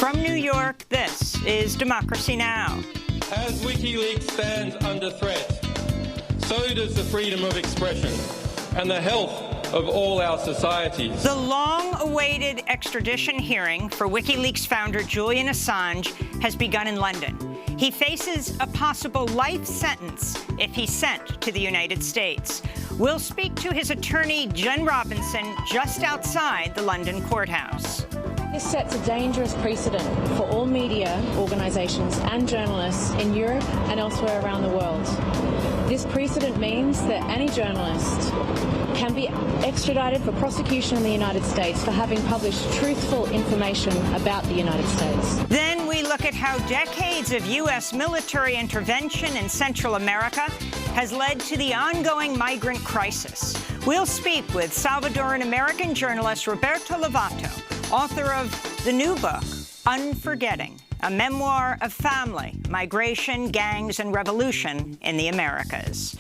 From New York, this is Democracy Now! As WikiLeaks stands under threat, so does the freedom of expression and the health of all our societies. The long-awaited extradition hearing for WikiLeaks founder Julian Assange has begun in London. He faces a possible life sentence if he's sent to the United States. We'll speak to his attorney, Jen Robinson, just outside the London courthouse. This sets a dangerous precedent for all media organisations and journalists in Europe and elsewhere around the world. This precedent means that any journalist can be extradited for prosecution in the United States for having published truthful information about the United States. Then we look at how decades of U.S. military intervention in Central America has led to the ongoing migrant crisis. We'll speak with Salvadoran-American journalist Roberto Lovato, author of the new book, Unforgetting, a memoir of family, migration, gangs, and revolution in the Americas.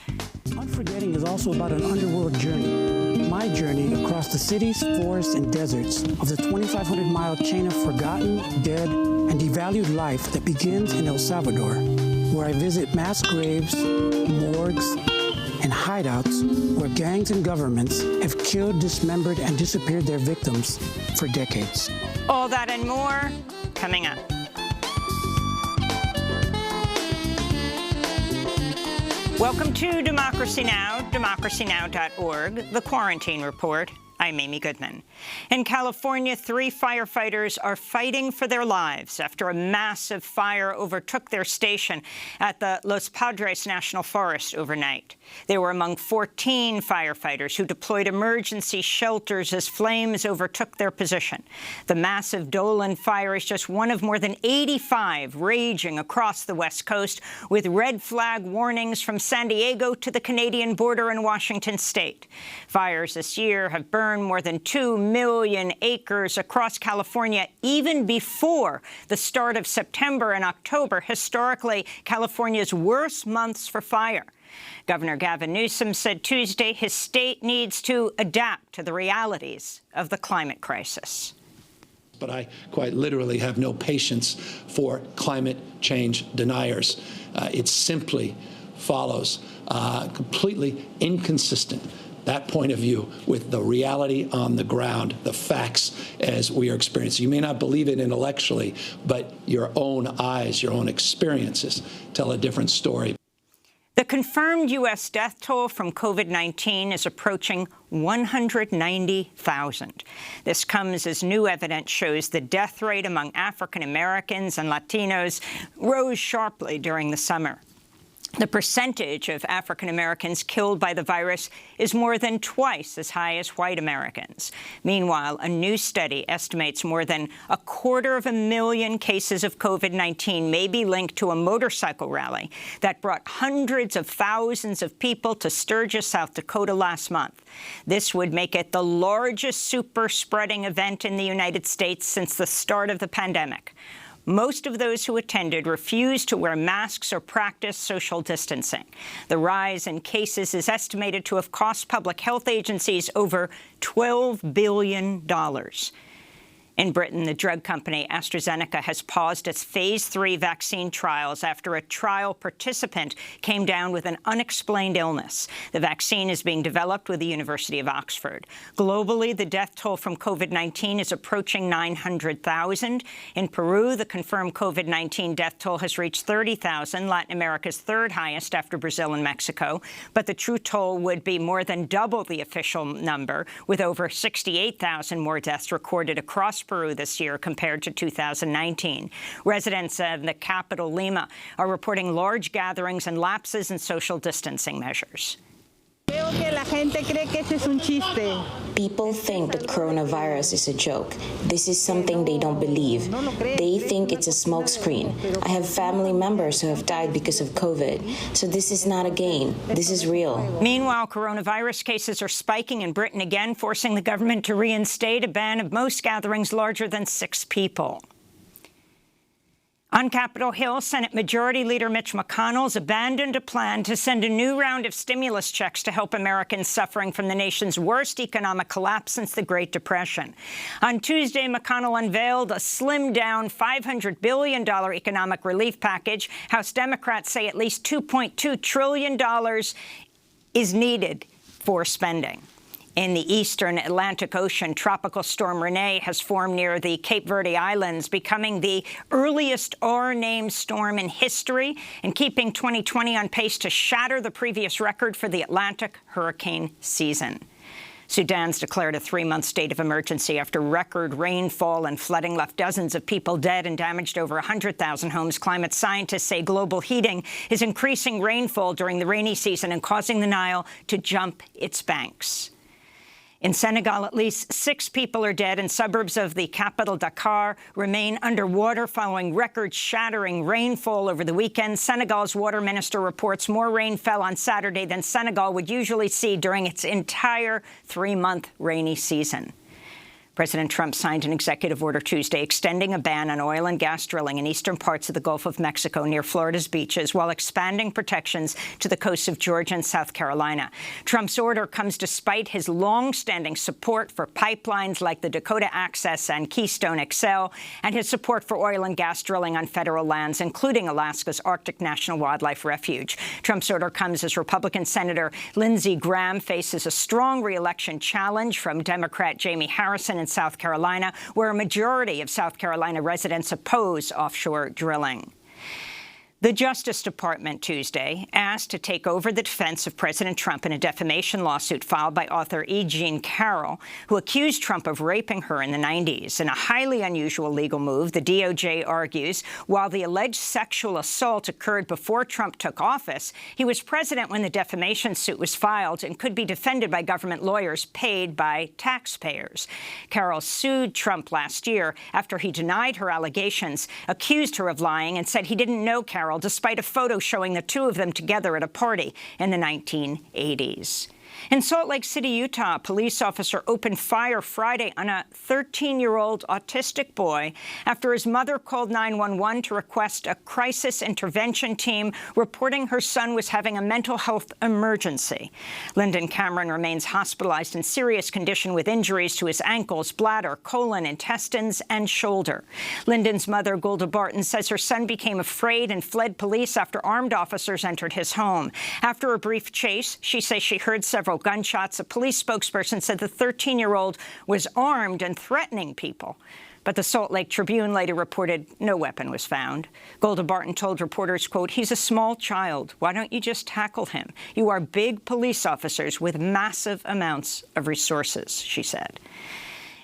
Unforgetting is also about an underworld journey. My journey across the cities, forests, and deserts of the 2,500-mile chain of forgotten, dead, and devalued life that begins in El Salvador, where I visit mass graves, morgues, and hideouts where gangs and governments have killed, dismembered, and disappeared their victims for decades. All that and more coming up. Welcome to Democracy Now!, democracynow.org, The Quarantine Report. I'm Amy Goodman. In California, 3 firefighters are fighting for their lives after a massive fire overtook their station at the Los Padres National Forest overnight. They were among 14 firefighters who deployed emergency shelters as flames overtook their position. The massive Dolan fire is just one of more than 85 raging across the West Coast, with red flag warnings from San Diego to the Canadian border in Washington state. Fires this year have burned more than 2 million acres across California, even before the start of September and October, historically California's worst months for fire. Governor Gavin Newsom said Tuesday his state needs to adapt to the realities of the climate crisis. But I quite literally have no patience for climate change deniers. It simply follows completely inconsistent, that point of view, with the reality on the ground, the facts as we are experiencing. You may not believe it intellectually, but your own eyes, your own experiences tell a different story. The confirmed U.S. death toll from COVID-19 is approaching 190,000. This comes as new evidence shows the death rate among African Americans and Latinos rose sharply during the summer. The percentage of African Americans killed by the virus is more than twice as high as white Americans. Meanwhile, a new study estimates more than 250,000 cases of COVID-19 may be linked to a motorcycle rally that brought hundreds of thousands of people to Sturgis, South Dakota last month. This would make it the largest super-spreading event in the United States since the start of the pandemic. Most of those who attended refused to wear masks or practice social distancing. The rise in cases is estimated to have cost public health agencies over $12 billion. In Britain, the drug company AstraZeneca has paused its Phase 3 vaccine trials after a trial participant came down with an unexplained illness. The vaccine is being developed with the University of Oxford. Globally, the death toll from COVID-19 is approaching 900,000. In Peru, the confirmed COVID-19 death toll has reached 30,000, Latin America's third highest after Brazil and Mexico. But the true toll would be more than double the official number, with over 68,000 more deaths recorded across Peru this year compared to 2019. Residents of the capital, Lima, are reporting large gatherings and lapses in social distancing measures. People think the coronavirus is a joke. This is something they don't believe. They think it's a smokescreen. I have family members who have died because of COVID. So this is not a game. This is real. Meanwhile, coronavirus cases are spiking in Britain again, forcing the government to reinstate a ban of most gatherings larger than 6 people. On Capitol Hill, Senate Majority Leader Mitch McConnell's abandoned a plan to send a new round of stimulus checks to help Americans suffering from the nation's worst economic collapse since the Great Depression. On Tuesday, McConnell unveiled a slimmed-down $500 billion economic relief package. House Democrats say at least $2.2 trillion is needed for spending. In the eastern Atlantic Ocean, Tropical Storm Rene has formed near the Cape Verde Islands, becoming the earliest R-named storm in history and keeping 2020 on pace to shatter the previous record for the Atlantic hurricane season. Sudan's declared a 3-month state of emergency after record rainfall and flooding left dozens of people dead and damaged over 100,000 homes. Climate scientists say global heating is increasing rainfall during the rainy season and causing the Nile to jump its banks. In Senegal, at least 6 people are dead, and suburbs of the capital, Dakar, remain underwater following record-shattering rainfall over the weekend. Senegal's water minister reports more rain fell on Saturday than Senegal would usually see during its entire 3-month rainy season. President Trump signed an executive order Tuesday extending a ban on oil and gas drilling in eastern parts of the Gulf of Mexico near Florida's beaches, while expanding protections to the coasts of Georgia and South Carolina. Trump's order comes despite his long-standing support for pipelines like the Dakota Access and Keystone XL, and his support for oil and gas drilling on federal lands, including Alaska's Arctic National Wildlife Refuge. Trump's order comes as Republican Senator Lindsey Graham faces a strong re-election challenge from Democrat Jamie Harrison in South Carolina, where a majority of South Carolina residents oppose offshore drilling. The Justice Department Tuesday asked to take over the defense of President Trump in a defamation lawsuit filed by author E. Jean Carroll, who accused Trump of raping her in the 90s. In a highly unusual legal move, the DOJ argues while the alleged sexual assault occurred before Trump took office, he was president when the defamation suit was filed and could be defended by government lawyers paid by taxpayers. Carroll sued Trump last year after he denied her allegations, accused her of lying, and said he didn't know Carroll, despite a photo showing the two of them together at a party in the 1980s. In Salt Lake City, Utah, a police officer opened fire Friday on a 13-year-old autistic boy after his mother called 911 to request a crisis intervention team, reporting her son was having a mental health emergency. Lyndon Cameron remains hospitalized in serious condition with injuries to his ankles, bladder, colon, intestines, and shoulder. Lyndon's mother, Golda Barton, says her son became afraid and fled police after armed officers entered his home. After a brief chase, she says she heard several gunshots. A police spokesperson said the 13-year-old was armed and threatening people. But the Salt Lake Tribune later reported no weapon was found. Golda Barton told reporters, quote, "He's a small child. Why don't you just tackle him? You are big police officers with massive amounts of resources," she said.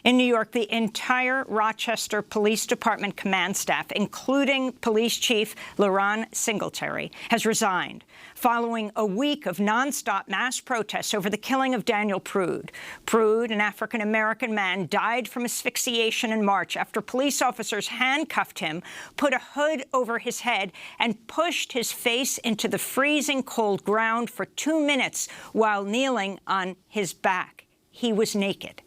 In New York, the entire Rochester Police Department command staff, including Police Chief LaRon Singletary, has resigned following a week of nonstop mass protests over the killing of Daniel Prude. Prude, an African-American man, died from asphyxiation in March after police officers handcuffed him, put a hood over his head, and pushed his face into the freezing cold ground for 2 minutes while kneeling on his back. He was naked.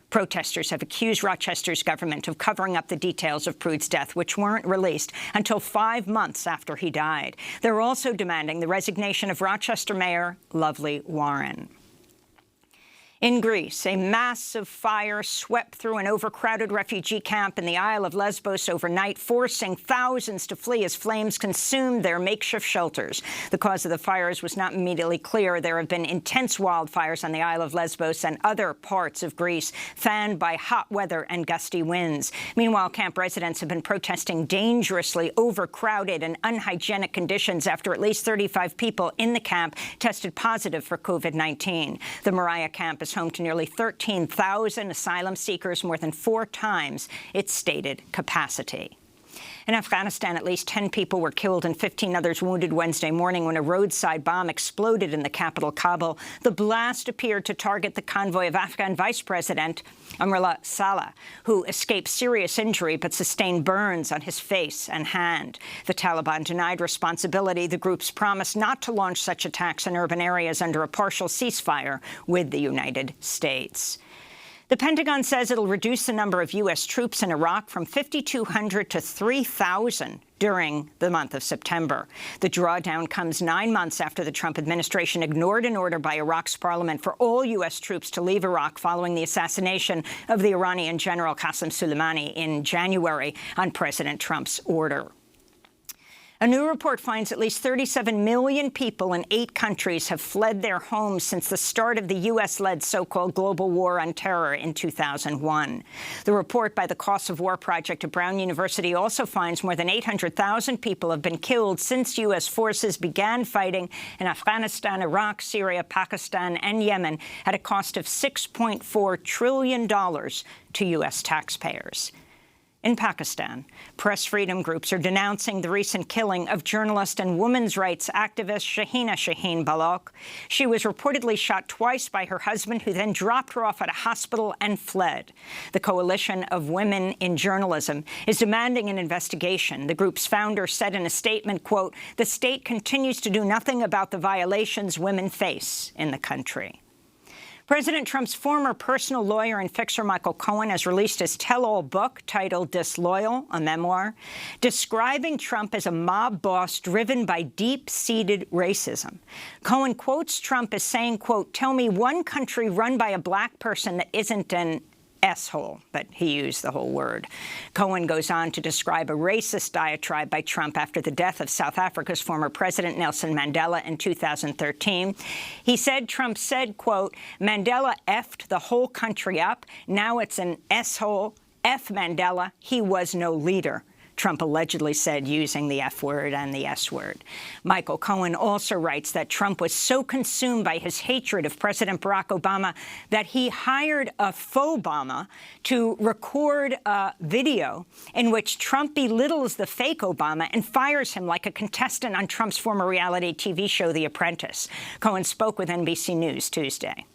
Protesters have accused Rochester's government of covering up the details of Prude's death, which weren't released until 5 months after he died. They're also demanding the resignation of Rochester Mayor Lovely Warren. In Greece, a massive fire swept through an overcrowded refugee camp in the Isle of Lesbos overnight, forcing thousands to flee as flames consumed their makeshift shelters. The cause of the fires was not immediately clear. There have been intense wildfires on the Isle of Lesbos and other parts of Greece, fanned by hot weather and gusty winds. Meanwhile, camp residents have been protesting dangerously overcrowded and unhygienic conditions after at least 35 people in the camp tested positive for COVID-19. The Moriah camp is home to nearly 13,000 asylum seekers, more than 4 times its stated capacity. In Afghanistan, at least 10 people were killed and 15 others wounded Wednesday morning when a roadside bomb exploded in the capital, Kabul. The blast appeared to target the convoy of Afghan Vice President Amrullah Saleh, who escaped serious injury but sustained burns on his face and hand. The Taliban denied responsibility. The groups promised not to launch such attacks in urban areas under a partial ceasefire with the United States. The Pentagon says it'll reduce the number of U.S. troops in Iraq from 5,200 to 3,000 during the month of September. The drawdown comes 9 months after the Trump administration ignored an order by Iraq's parliament for all U.S. troops to leave Iraq following the assassination of the Iranian general Qasem Soleimani in January on President Trump's order. A new report finds at least 37 million people in 8 countries have fled their homes since the start of the U.S.-led so-called global war on terror in 2001. The report by the Cost of War Project at Brown University also finds more than 800,000 people have been killed since U.S. forces began fighting in Afghanistan, Iraq, Syria, Pakistan, and Yemen at a cost of $6.4 trillion to U.S. taxpayers. In Pakistan, press freedom groups are denouncing the recent killing of journalist and women's rights activist Shahina Shaheen Balagh. She was reportedly shot twice by her husband, who then dropped her off at a hospital and fled. The Coalition of Women in Journalism is demanding an investigation. The group's founder said in a statement, quote, "The state continues to do nothing about the violations women face in the country." President Trump's former personal lawyer and fixer Michael Cohen has released his tell-all book titled Disloyal, a memoir, describing Trump as a mob boss driven by deep-seated racism. Cohen quotes Trump as saying, quote, "Tell me one country run by a black person that isn't an S-hole," but he used the whole word. Cohen goes on to describe a racist diatribe by Trump after the death of South Africa's former president, Nelson Mandela, in 2013. He said, Trump said, quote, "Mandela effed the whole country up. Now it's an S-hole. F Mandela. He was no leader," Trump allegedly said, using the F word and the S word. Michael Cohen also writes that Trump was so consumed by his hatred of President Barack Obama that he hired a faux Obama to record a video in which Trump belittles the fake Obama and fires him like a contestant on Trump's former reality TV show, The Apprentice. Cohen spoke with NBC News Tuesday.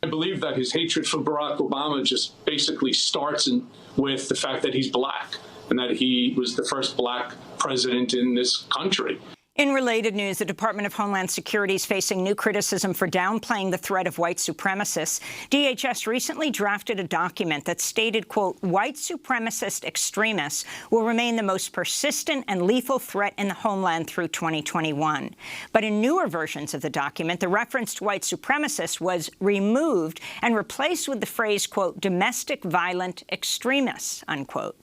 I believe that his hatred for Barack Obama just basically starts with the fact that he's black, and that he was the first black president in this country. In related news, the Department of Homeland Security is facing new criticism for downplaying the threat of white supremacists. DHS recently drafted a document that stated, quote, "White supremacist extremists will remain the most persistent and lethal threat in the homeland through 2021. But in newer versions of the document, the reference to white supremacists was removed and replaced with the phrase, quote, "domestic violent extremists," unquote.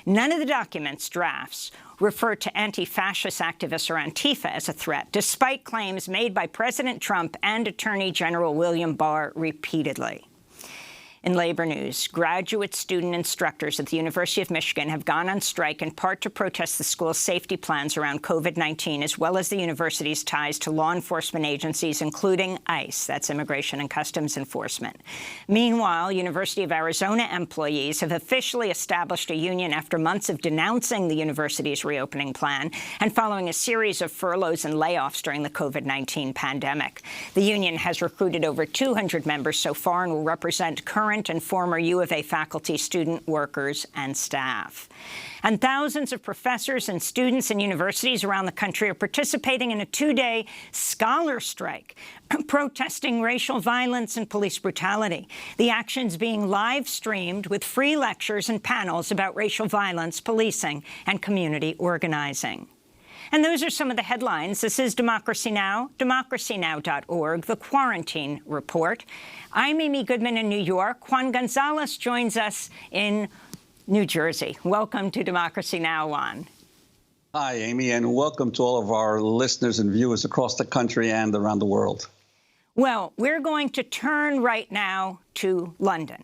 None of the document's drafts refer to anti-fascist activists or Antifa as a threat, despite claims made by President Trump and Attorney General William Barr repeatedly. In labor news, graduate student instructors at the University of Michigan have gone on strike in part to protest the school's safety plans around COVID-19, as well as the university's ties to law enforcement agencies, including ICE, that's Immigration and Customs Enforcement. Meanwhile, University of Arizona employees have officially established a union after months of denouncing the university's reopening plan and following a series of furloughs and layoffs during the COVID-19 pandemic. The union has recruited over 200 members so far and will represent current and former U of A faculty, student, workers, and staff. And thousands of professors and students in universities around the country are participating in a 2-day scholar strike, protesting racial violence and police brutality. The action's being live-streamed with free lectures and panels about racial violence, policing, and community organizing. And those are some of the headlines. This is Democracy Now!, democracynow.org, The Quarantine Report. I'm Amy Goodman in New York. Juan González joins us in New Jersey. Welcome to Democracy Now!, Juan. Hi, Amy, and welcome to all of our listeners and viewers across the country and around the world. Well, we're going to turn right now to London.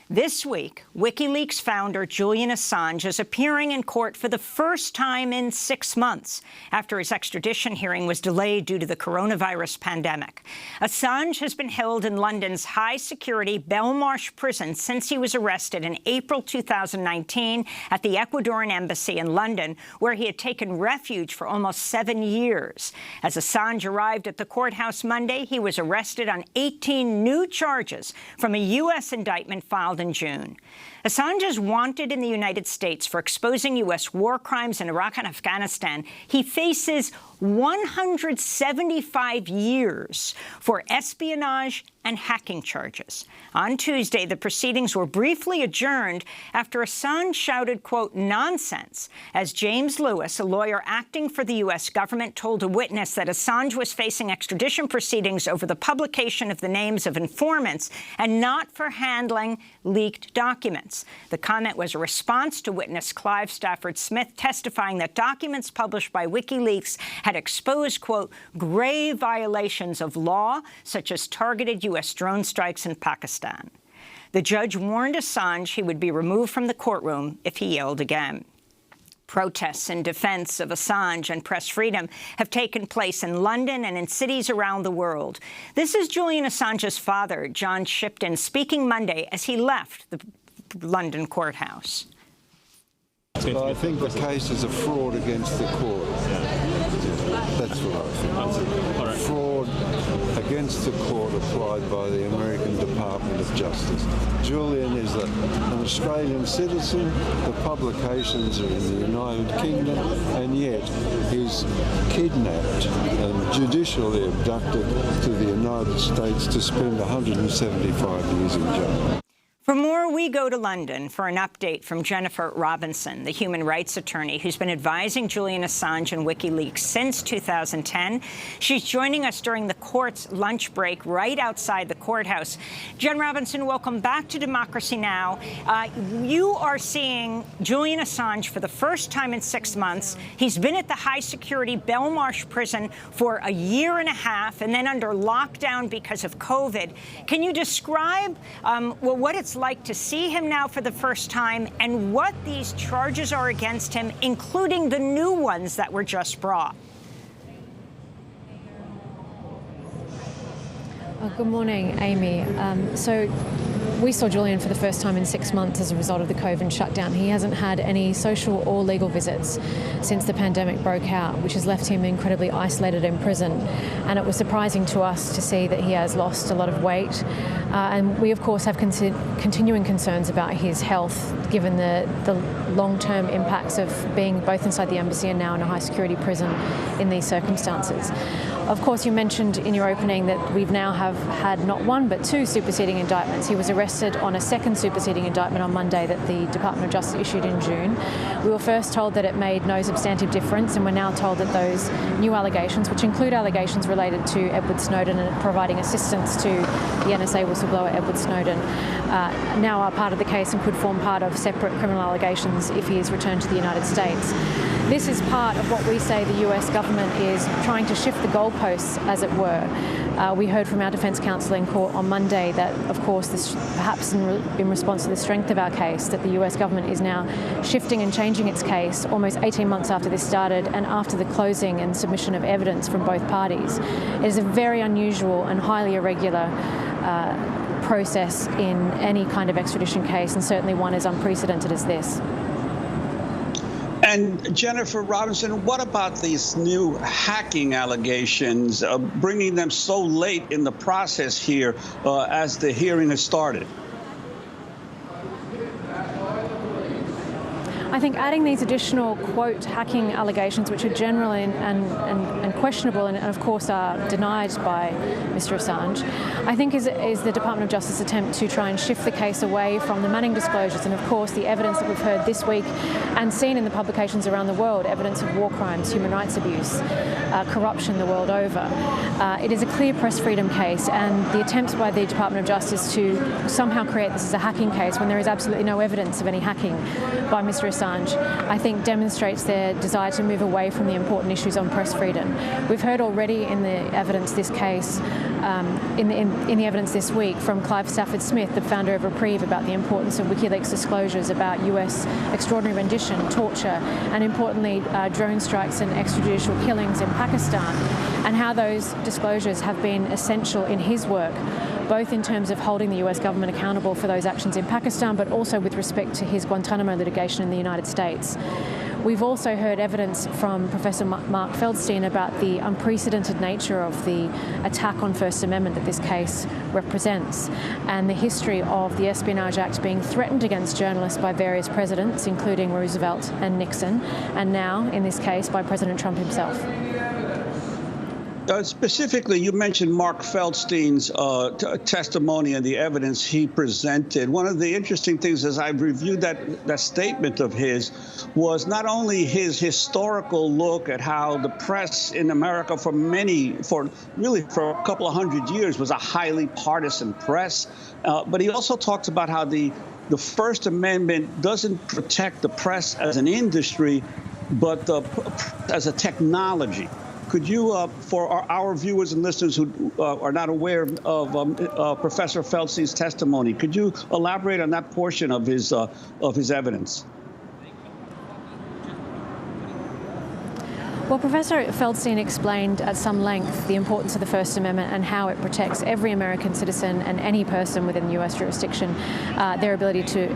This week, WikiLeaks founder Julian Assange is appearing in court for the first time in 6 months after his extradition hearing was delayed due to the coronavirus pandemic. Assange has been held in London's high-security Belmarsh prison since he was arrested in April 2019 at the Ecuadorian embassy in London, where he had taken refuge for almost 7 years. As Assange arrived at the courthouse Monday, he was arrested on 18 new charges from a U.S. indictment filed in June. Assange is wanted in the United States for exposing U.S. war crimes in Iraq and Afghanistan. He faces 175 years for espionage and hacking charges. On Tuesday, the proceedings were briefly adjourned after Assange shouted, quote, nonsense, as James Lewis, a lawyer acting for the U.S. government, told a witness that Assange was facing extradition proceedings over the publication of the names of informants and not for handling leaked documents. The comment was a response to witness Clive Stafford Smith testifying that documents published by WikiLeaks had exposed, quote, grave violations of law, such as targeted U.S. drone strikes in Pakistan. The judge warned Assange he would be removed from the courtroom if he yelled again. Protests in defense of Assange and press freedom have taken place in London and in cities around the world. This is Julian Assange's father, John Shipton, speaking Monday as he left the London courthouse. I think the case is a fraud against the court. That's what I think. Fraud against the court applied by the American Department of Justice. Julian is an Australian citizen. The publications are in the United Kingdom, and yet he's kidnapped and judicially abducted to the United States to spend 175 years in jail. For more, we go to London for an update from Jennifer Robinson, the human rights attorney who's been advising Julian Assange and WikiLeaks since 2010. She's joining us during the court's lunch break right outside the courthouse. Jen Robinson, welcome back to Democracy Now! You are seeing Julian Assange for the first time in 6 months. He's been at the high-security Belmarsh prison for a year and a half and then under lockdown because of COVID. Can you describe what it's like to see him now for the first time and what these charges are against him, including the new ones that were just brought? Good morning, Amy. So we saw Julian for the first time in 6 months as a result of the COVID shutdown. He hasn't had any social or legal visits since the pandemic broke out, which has left him incredibly isolated in prison. And it was surprising to us to see that he has lost a lot of weight. And we, of course, have continuing concerns about his health, given the long-term impacts of being both inside the embassy and now in a high-security prison in these circumstances. Of course, you mentioned in your opening that we've now have had not one but two superseding indictments. He was arrested on a second superseding indictment on Monday that the Department of Justice issued in June. We were first told that it made no substantive difference, and we're now told that those new allegations, which include allegations related to Edward Snowden and providing assistance to the NSA whistleblower Edward Snowden, now are part of the case and could form part of separate criminal allegations if he is returned to the United States. This is part of what we say the US government is trying to shift the goalposts, as it were. We heard from our defence counsel in court on Monday that, of course, this, perhaps in response to the strength of our case, that the US government is now shifting and changing its case almost 18 months after this started and after the closing and submission of evidence from both parties. It is a very unusual and highly irregular process in any kind of extradition case, and certainly one as unprecedented as this. And Jennifer Robinson, what about these new hacking allegations, bringing them so late in the process here as the hearing has started? I think adding these additional, quote, hacking allegations, which are general and questionable and, of course, are denied by Mr. Assange, I think is the Department of Justice attempt to try and shift the case away from the Manning disclosures and, of course, the evidence that we've heard this week and seen in the publications around the world, evidence of war crimes, human rights abuse, corruption the world over. It is a clear press freedom case, and the attempts by the Department of Justice to somehow create this as a hacking case when there is absolutely no evidence of any hacking by Mr. Assange, I think demonstrates their desire to move away from the important issues on press freedom. We've heard already in the evidence this case, in the evidence this week from Clive Stafford Smith, the founder of Reprieve, about the importance of WikiLeaks disclosures about US extraordinary rendition, torture, and importantly drone strikes and extrajudicial killings in Pakistan, and how those disclosures have been essential in his work, both in terms of holding the US government accountable for those actions in Pakistan, but also with respect to his Guantanamo litigation in the United States. We've also heard evidence from Professor Mark Feldstein about the unprecedented nature of the attack on First Amendment that this case represents, and the history of the Espionage Act being threatened against journalists by various presidents, including Roosevelt and Nixon, and now, in this case, by President Trump himself. Specifically, you mentioned Mark Feldstein's testimony and the evidence he presented. One of the interesting things as I've reviewed that statement of his was not only his historical look at how the press in America for a couple of hundred years was a highly partisan press, but he also talks about how the First Amendment doesn't protect the press as an industry, but as a technology. Could you, for our viewers and listeners who are not aware of Professor Feldstein's testimony, could you elaborate on that portion of his evidence? Well, Professor Feldstein explained at some length the importance of the First Amendment and how it protects every American citizen and any person within the U.S. jurisdiction, their ability to,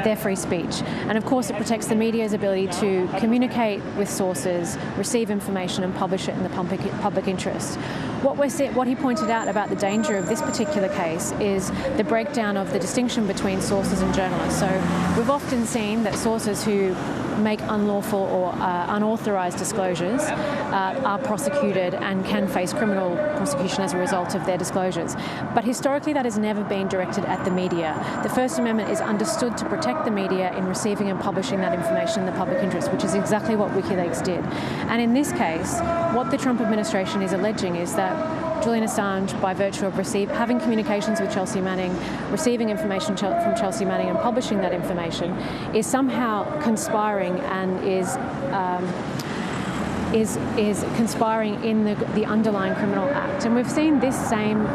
their free speech. And of course, it protects the media's ability to communicate with sources, receive information and publish it in the public interest. What he pointed out about the danger of this particular case is the breakdown of the distinction between sources and journalists. So we've often seen that sources who make unlawful or unauthorized disclosures are prosecuted and can face criminal prosecution as a result of their disclosures. But historically, that has never been directed at the media. The First Amendment is understood to protect the media in receiving and publishing that information in the public interest, which is exactly what WikiLeaks did. And in this case, what the Trump administration is alleging is that Julian Assange, by virtue of having communications with Chelsea Manning, receiving information from Chelsea Manning and publishing that information, is somehow conspiring and is conspiring in the underlying criminal act. And we've seen this same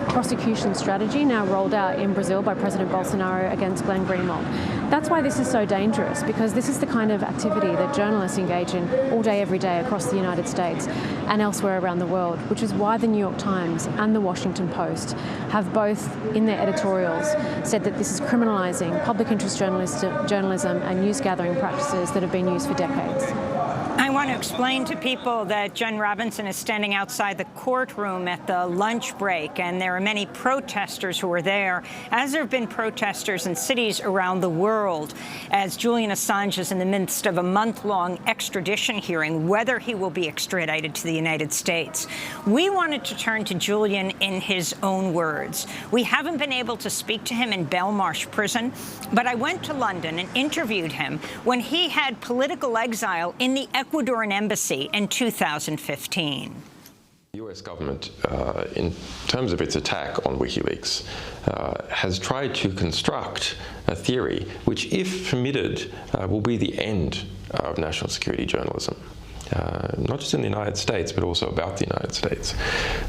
prosecution strategy now rolled out in Brazil by President Bolsonaro against Glenn Greenwald. That's why this is so dangerous, because this is the kind of activity that journalists engage in all day, every day across the United States and elsewhere around the world, which is why the New York Times and the Washington Post have both, in their editorials, said that this is criminalizing public interest journalism and news gathering practices that have been used for decades. I want to explain to people that Jen Robinson is standing outside the courtroom at the lunch break, and there are many protesters who are there, as there have been protesters in cities around the world, as Julian Assange is in the midst of a month-long extradition hearing, whether he will be extradited to the United States. We wanted to turn to Julian in his own words. We haven't been able to speak to him in Belmarsh prison, but I went to London and interviewed him when he had political exile in the Ecuadorian embassy in 2015. The US government, in terms of its attack on WikiLeaks, has tried to construct a theory which, if permitted, will be the end of national security journalism. Not just in the United States, but also about the United States.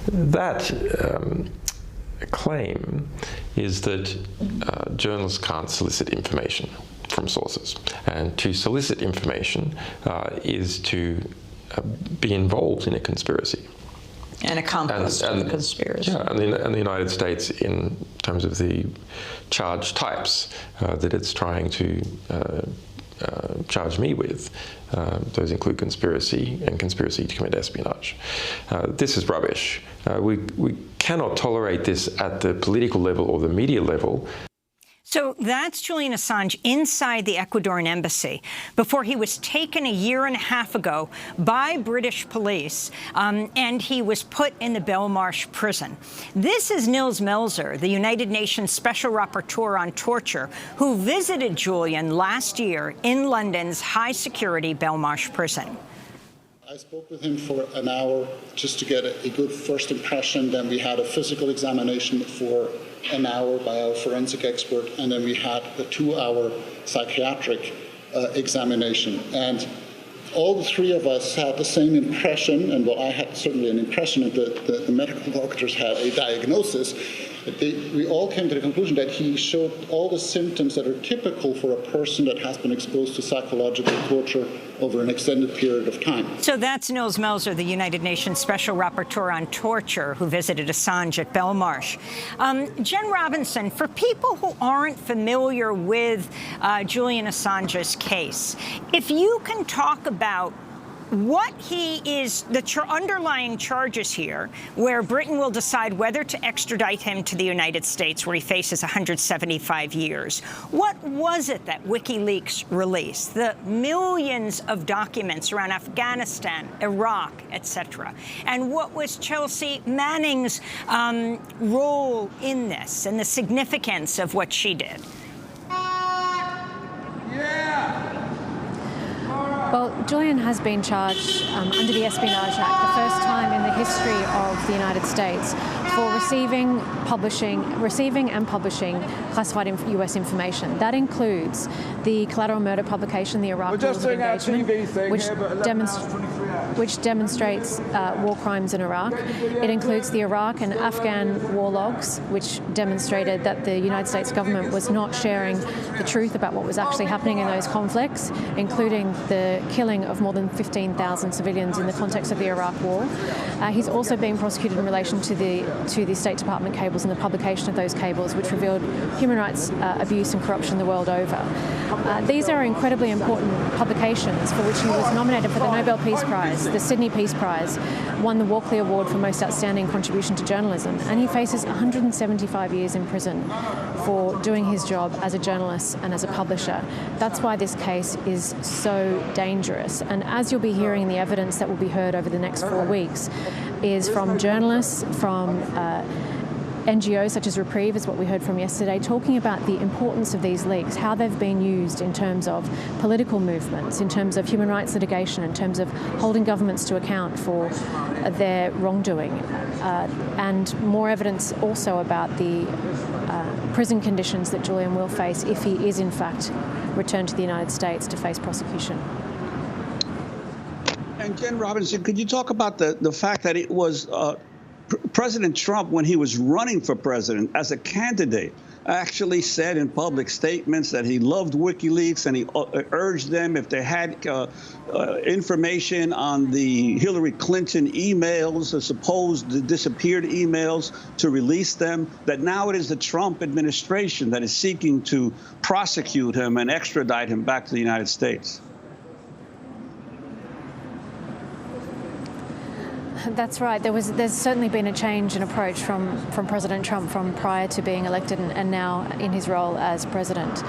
That claim is that journalists can't solicit information from sources. And to solicit information is to be involved in a conspiracy. An accomplice to the conspiracy. Yeah, and the United States, in terms of the charge types that it's trying to charge me with, those include conspiracy and conspiracy to commit espionage. This is rubbish. We cannot tolerate this at the political level or the media level. So that's Julian Assange inside the Ecuadorian embassy before he was taken a year and a half ago by British police, and he was put in the Belmarsh prison. This is Nils Melzer, the United Nations Special Rapporteur on Torture, who visited Julian last year in London's high-security Belmarsh prison. I spoke with him for an hour just to get a good first impression. Then we had a physical examination for an hour by our forensic expert, and then we had a 2-hour psychiatric examination. And all the three of us had the same impression, and well, I had certainly an impression, and the medical doctors had a diagnosis, we all came to the conclusion that he showed all the symptoms that are typical for a person that has been exposed to psychological torture over an extended period of time. So that's Nils Melzer, the United Nations Special Rapporteur on Torture, who visited Assange at Belmarsh. Jen Robinson, for people who aren't familiar with Julian Assange's case, if you can talk about what he is, the underlying charges here, where Britain will decide whether to extradite him to the United States, where he faces 175 years. What was it that WikiLeaks released? The millions of documents around Afghanistan, Iraq, etc. And what was Chelsea Manning's role in this and the significance of what she did? Well, Julian has been charged under the Espionage Act, the first time in the history of the United States, for receiving and publishing classified U.S. information. That includes the collateral murder publication, the Iraq Rules of Engagement, which demonstrates war crimes in Iraq. It includes the Iraq and Afghan war logs, which demonstrated that the United States government was not sharing the truth about what was actually happening in those conflicts, including the killing of more than 15,000 civilians in the context of the Iraq War. He's also being prosecuted in relation to the State Department cables and the publication of those cables, which revealed human rights abuse and corruption the world over. These are incredibly important publications for which he was nominated for the Nobel Peace Prize, the Sydney Peace Prize, won the Walkley Award for Most Outstanding Contribution to Journalism, and he faces 175 years in prison for doing his job as a journalist and as a publisher. That's why this case is so dangerous. And as you'll be hearing, the evidence that will be heard over the next 4 weeks is from journalists, from NGOs such as Reprieve, is what we heard from yesterday, talking about the importance of these leaks, how they've been used in terms of political movements, in terms of human rights litigation, in terms of holding governments to account for their wrongdoing. And more evidence also about the prison conditions that Julian will face if he is in fact returned to the United States to face prosecution. And Jen Robinson, could you talk about the fact that it was President Trump, when he was running for president as a candidate, actually said in public statements that he loved WikiLeaks, and he urged them, if they had information on the Hillary Clinton emails, the supposed disappeared emails, to release them, that now it is the Trump administration that is seeking to prosecute him and extradite him back to the United States. That's right. There's certainly been a change in approach from President Trump from prior to being elected and now in his role as president.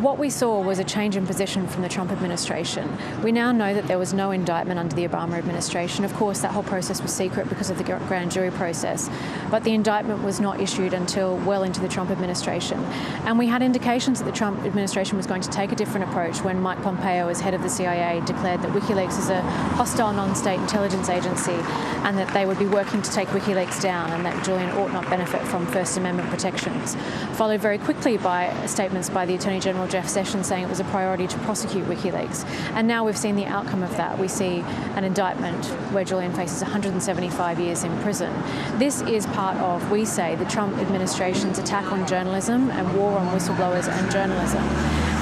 What we saw was a change in position from the Trump administration. We now know that there was no indictment under the Obama administration. Of course, that whole process was secret because of the grand jury process, but the indictment was not issued until well into the Trump administration. And we had indications that the Trump administration was going to take a different approach when Mike Pompeo, as head of the CIA, declared that WikiLeaks is a hostile non-state intelligence agency and that they would be working to take WikiLeaks down and that Julian ought not benefit from First Amendment protections. Followed very quickly by statements by the Attorney General Jeff Sessions saying it was a priority to prosecute WikiLeaks. And now we've seen the outcome of that. We see an indictment where Julian faces 175 years in prison. This is part of, we say, the Trump administration's attack on journalism and war on whistleblowers and journalism.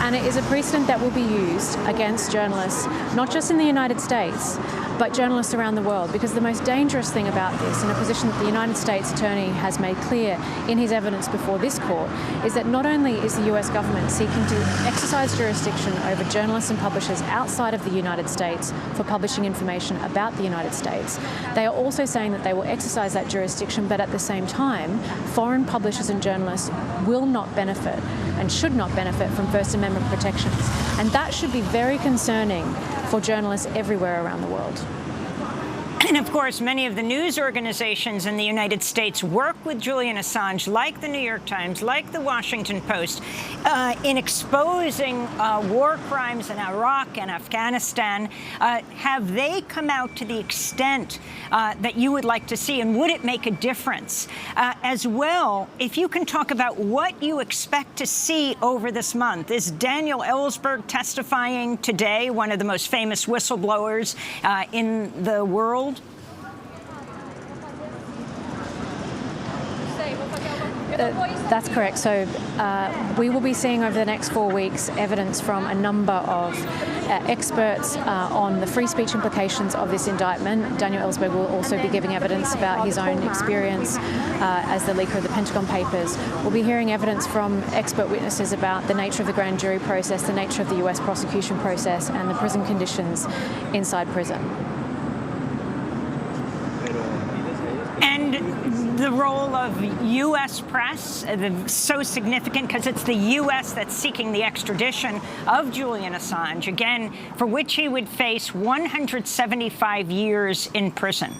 And it is a precedent that will be used against journalists, not just in the United States, but journalists around the world, because the most dangerous thing about this, and a position that the United States Attorney has made clear in his evidence before this court, is that not only is the US government seeking to exercise jurisdiction over journalists and publishers outside of the United States for publishing information about the United States, they are also saying that they will exercise that jurisdiction, but at the same time, foreign publishers and journalists will not benefit and should not benefit from First Amendment protections. And that should be very concerning for journalists everywhere around the world. And of course, many of the news organizations in the United States work with Julian Assange, like the New York Times, like the Washington Post, in exposing war crimes in Iraq and Afghanistan. Have they come out to the extent that you would like to see, and would it make a difference? As well, if you can talk about what you expect to see over this month. Is Daniel Ellsberg testifying today, one of the most famous whistleblowers in the world? That's correct. So we will be seeing over the next 4 weeks evidence from a number of experts on the free speech implications of this indictment. Daniel Ellsberg will also be giving evidence about his own experience as the leaker of the Pentagon Papers. We'll be hearing evidence from expert witnesses about the nature of the grand jury process, the nature of the US prosecution process, and the prison conditions inside prison. And the role of U.S. press, so significant because it's the U.S. that's seeking the extradition of Julian Assange, again, for which he would face 175 years in prison.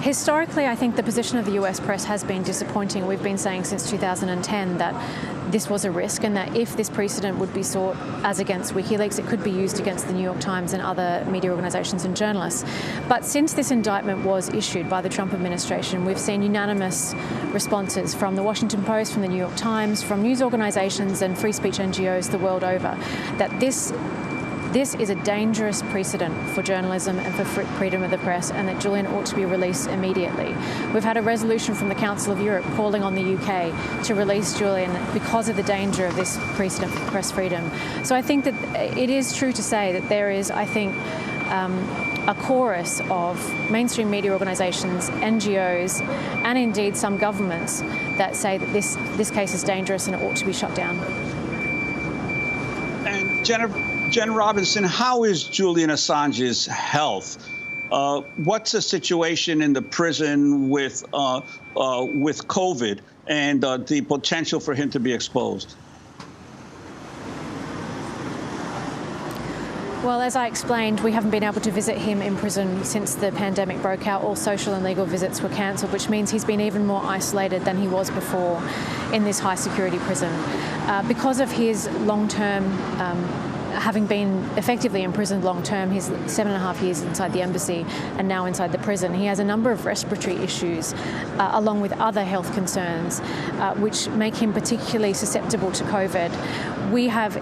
Historically, I think the position of the US press has been disappointing. We've been saying since 2010 that this was a risk and that if this precedent would be sought as against WikiLeaks, it could be used against the New York Times and other media organizations and journalists. But since this indictment was issued by the Trump administration, we've seen unanimous responses from the Washington Post, from the New York Times, from news organizations and free speech NGOs the world over, that this is a dangerous precedent for journalism and for freedom of the press, and that Julian ought to be released immediately. We've had a resolution from the Council of Europe calling on the UK to release Julian because of the danger of this precedent for press freedom. So I think that it is true to say that there is, I think, a chorus of mainstream media organisations, NGOs, and indeed some governments that say that this case is dangerous and it ought to be shut down. And Jen Robinson, how is Julian Assange's health? What's the situation in the prison with COVID and the potential for him to be exposed? Well, as I explained, we haven't been able to visit him in prison since the pandemic broke out. All social and legal visits were cancelled, which means he's been even more isolated than he was before in this high-security prison. Because of his long-term having been effectively imprisoned long-term, he's 7.5 years inside the embassy and now inside the prison. He has a number of respiratory issues along with other health concerns which make him particularly susceptible to COVID.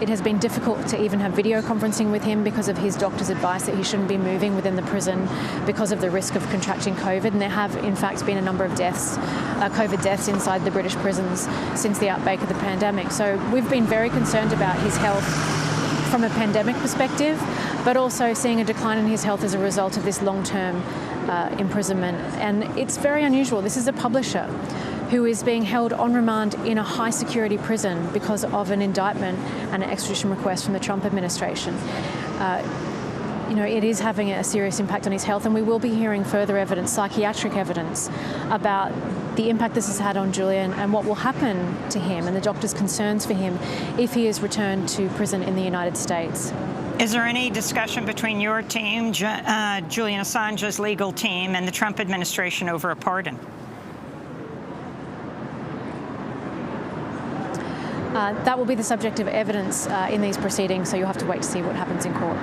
It has been difficult to even have video conferencing with him because of his doctor's advice that he shouldn't be moving within the prison because of the risk of contracting COVID. And there have, in fact, been a number of deaths, COVID deaths inside the British prisons since the outbreak of the pandemic. So we've been very concerned about his health from a pandemic perspective, but also seeing a decline in his health as a result of this long-term imprisonment. And it's very unusual. This is a publisher who is being held on remand in a high-security prison because of an indictment and an extradition request from the Trump administration. It is having a serious impact on his health, and we will be hearing further evidence, psychiatric evidence, about the impact this has had on Julian and what will happen to him and the doctor's concerns for him if he is returned to prison in the United States. Is there any discussion between your team, Julian Assange's legal team, and the Trump administration over a pardon? That will be the subject of evidence in these proceedings, so you'll have to wait to see what happens in court.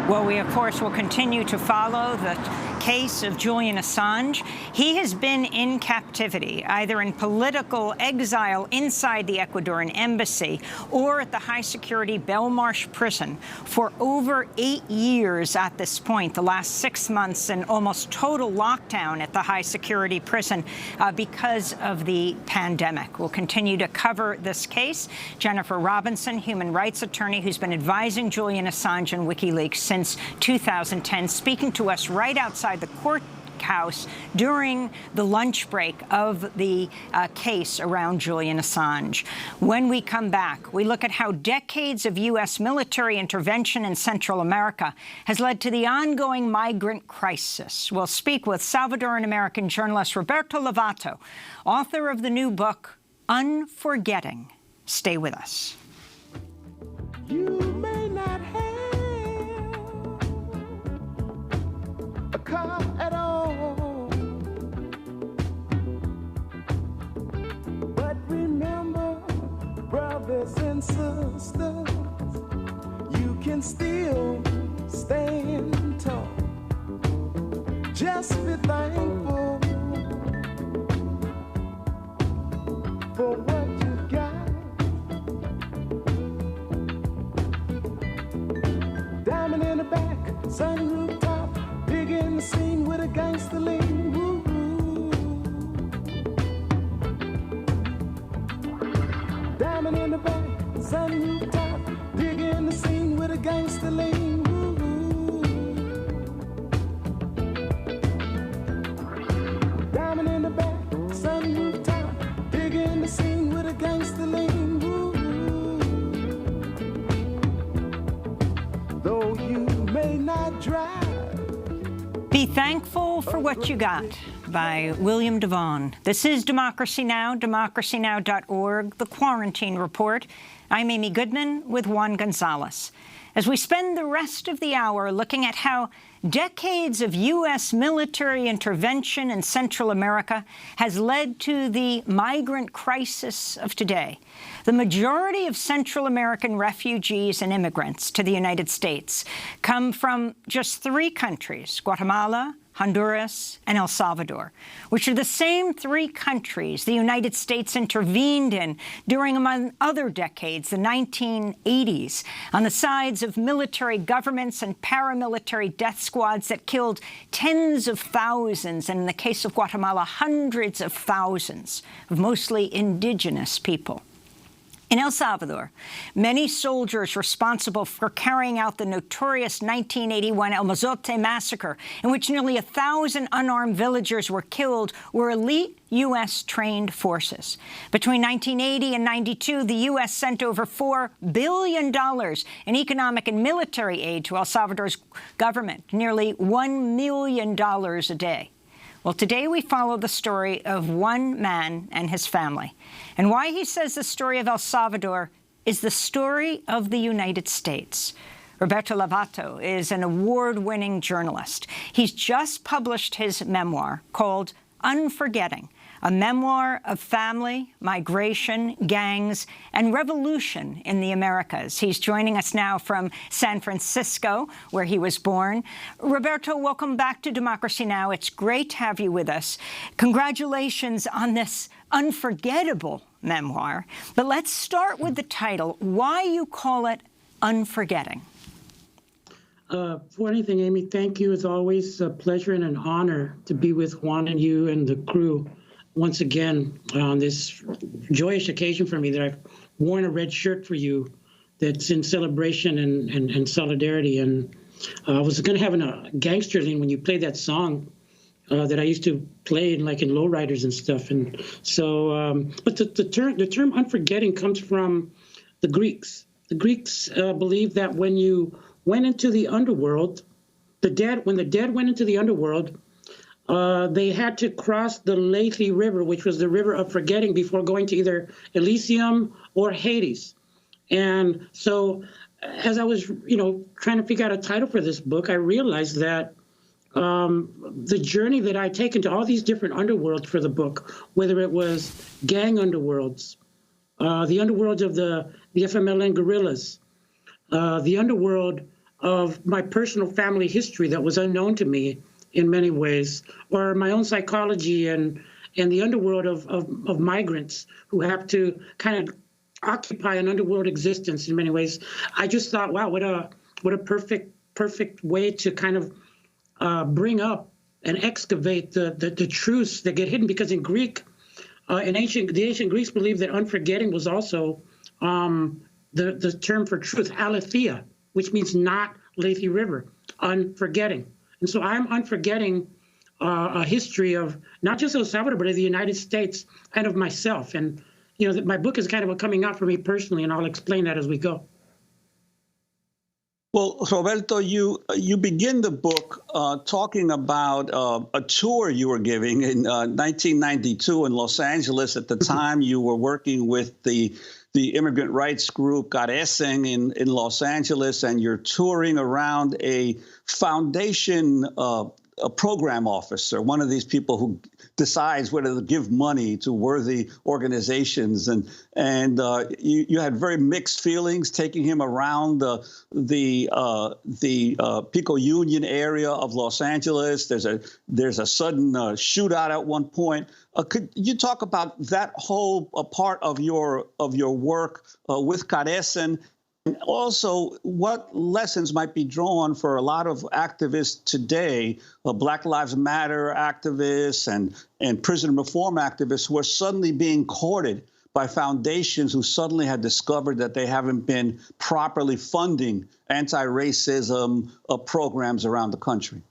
Well, we, of course, will continue to follow the case of Julian Assange. He has been in captivity, either in political exile inside the Ecuadorian embassy or at the high-security Belmarsh prison for over 8 years at this point, the last 6 months in almost total lockdown at the high-security prison because of the pandemic. We'll continue to cover this case. Jennifer Robinson, human rights attorney who's been advising Julian Assange and WikiLeaks since 2010, speaking to us right outside the courthouse during the lunch break of the case around Julian Assange. When we come back, we look at how decades of U.S. military intervention in Central America has led to the ongoing migrant crisis. We'll speak with Salvadoran-American journalist Roberto Lovato, author of the new book, Unforgetting. Stay with us. You may not have a car at all, but remember, brothers and sisters, you can still stand tall. Just be thankful for what you got. Diamond in the back, sunroof top, big in the scene with a gangster lean. Woo-hoo. Be Thankful for What You Got by William Devon. This is Democracy Now!, democracynow.org, The Quarantine Report. I'm Amy Goodman with Juan González. As we spend the rest of the hour looking at how decades of U.S. military intervention in Central America has led to the migrant crisis of today. The majority of Central American refugees and immigrants to the United States come from just three countries, Guatemala, Honduras, and El Salvador, which are the same three countries the United States intervened in during, among other decades, the 1980s, on the sides of military governments and paramilitary death squads that killed tens of thousands, and in the case of Guatemala, hundreds of thousands of mostly indigenous people. In El Salvador, many soldiers responsible for carrying out the notorious 1981 El Mozote massacre, in which nearly 1,000 unarmed villagers were killed, were elite U.S.-trained forces. Between 1980 and 92, the U.S. sent over $4 billion in economic and military aid to El Salvador's government, nearly $1 million a day. Well, today we follow the story of one man and his family, and why he says the story of El Salvador is the story of the United States. Roberto Lovato is an award-winning journalist. He's just published his memoir called Unforgetting, a memoir of family, migration, gangs, and revolution in the Americas. He's joining us now from San Francisco, where he was born. Roberto, welcome back to Democracy Now! It's great to have you with us. Congratulations on this unforgettable memoir. But let's start with the title, why you call it Unforgetting. For anything, Amy, thank you. It's always a pleasure and an honor to be with Juan and you and the crew once again on this joyous occasion for me that I've worn a red shirt for you that's in celebration and solidarity. And I was going to have a gangster lean when you played that song that I used to play in lowriders and stuff. And so, but the term unforgetting comes from the Greeks. The Greeks believed that when you went into the underworld, when the dead went into the underworld, they had to cross the Lethe River, which was the river of forgetting, before going to either Elysium or Hades. And so as I was, trying to figure out a title for this book, I realized that the journey that I'd taken to all these different underworlds for the book, whether it was gang underworlds, the underworlds of the FMLN guerrillas, the underworld of my personal family history that was unknown to me in many ways, or my own psychology and the underworld of migrants who have to kind of occupy an underworld existence in many ways. I just thought, wow, what a perfect way to kind of bring up and excavate the truths that get hidden, because in Greek, the ancient Greeks believed that unforgetting was also the term for truth, aletheia, which means not Lethe River, unforgetting. And so I'm unforgetting a history of not just El Salvador, but of the United States and of myself. And, my book is kind of coming out for me personally, and I'll explain that as we go. Well, Roberto, you begin the book talking about a tour you were giving in 1992 in Los Angeles. At the time, you were working with the immigrant rights group Goodman in Los Angeles, and you're touring around a foundation a program officer, one of these people who decides whether to give money to worthy organizations, and you had very mixed feelings taking him around the Pico Union area of Los Angeles. There's a sudden shootout at one point. Could you talk about that whole part of your work with Goodman? And also, what lessons might be drawn for a lot of activists today, Black Lives Matter activists and prison reform activists who are suddenly being courted by foundations who suddenly had discovered that they haven't been properly funding anti-racism programs around the country?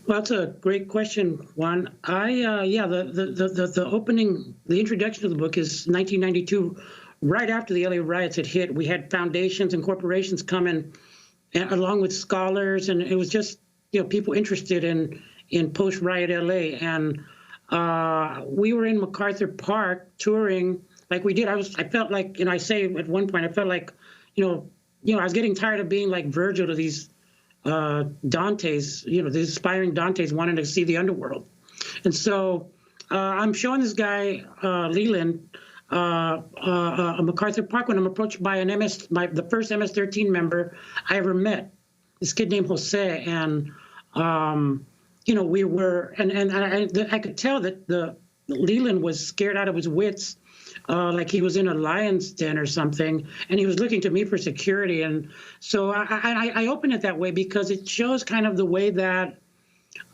Well, that's a great question, Juan. The opening, the introduction of the book is 1992. Right after the LA riots had hit, we had foundations and corporations come in, along with scholars, and it was just people interested in post-riot LA. And we were in MacArthur Park touring like we did. I felt like, and I say at one point, I felt like, I was getting tired of being like Virgil to these Dantes, these aspiring Dantes wanting to see the underworld. And so I'm showing this guy, Leland, MacArthur Park when I'm approached by the first MS-13 member I ever met, this kid named Jose. And, we were, and I could tell that the Leland was scared out of his wits, like he was in a lion's den or something, and he was looking to me for security. And so I open it that way because it shows kind of the way that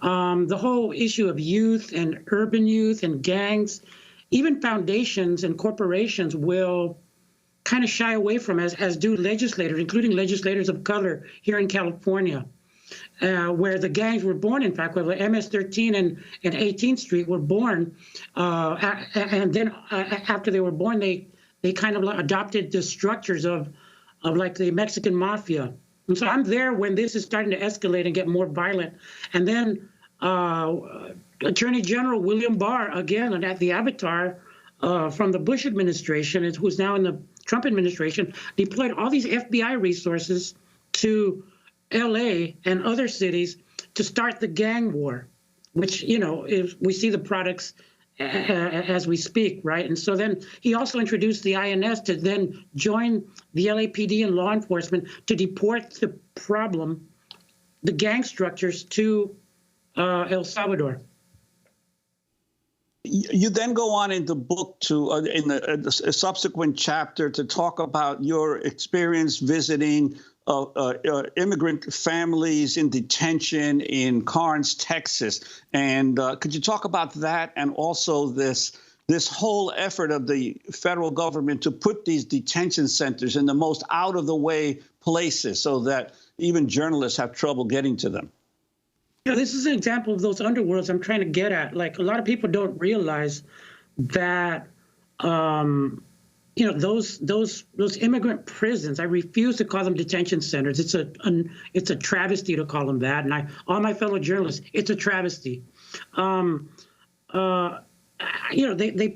the whole issue of youth and urban youth and gangs, even foundations and corporations will kind of shy away from, as do legislators, including legislators of color here in California, where the gangs were born. In fact, where MS-13 and 18th Street were born, and then after they were born, they kind of adopted the structures of like the Mexican mafia. And so I'm there when this is starting to escalate and get more violent. And then Attorney General William Barr, again, at the avatar from the Bush administration, who's now in the Trump administration, deployed all these FBI resources to LA and other cities to start the gang war, which, if we see the products as we speak, right? And so then he also introduced the INS to then join the LAPD and law enforcement to deport the gang structures to El Salvador. You then go on in the book to, in a subsequent chapter, to talk about your experience visiting immigrant families in detention in Karnes, Texas. And could you talk about that and also this whole effort of the federal government to put these detention centers in the most out-of-the-way places so that even journalists have trouble getting to them? This is an example of those underworlds I'm trying to get at. Like, a lot of people don't realize that, those immigrant prisons, I refuse to call them detention centers. It's a travesty to call them that. And all my fellow journalists, it's a travesty. They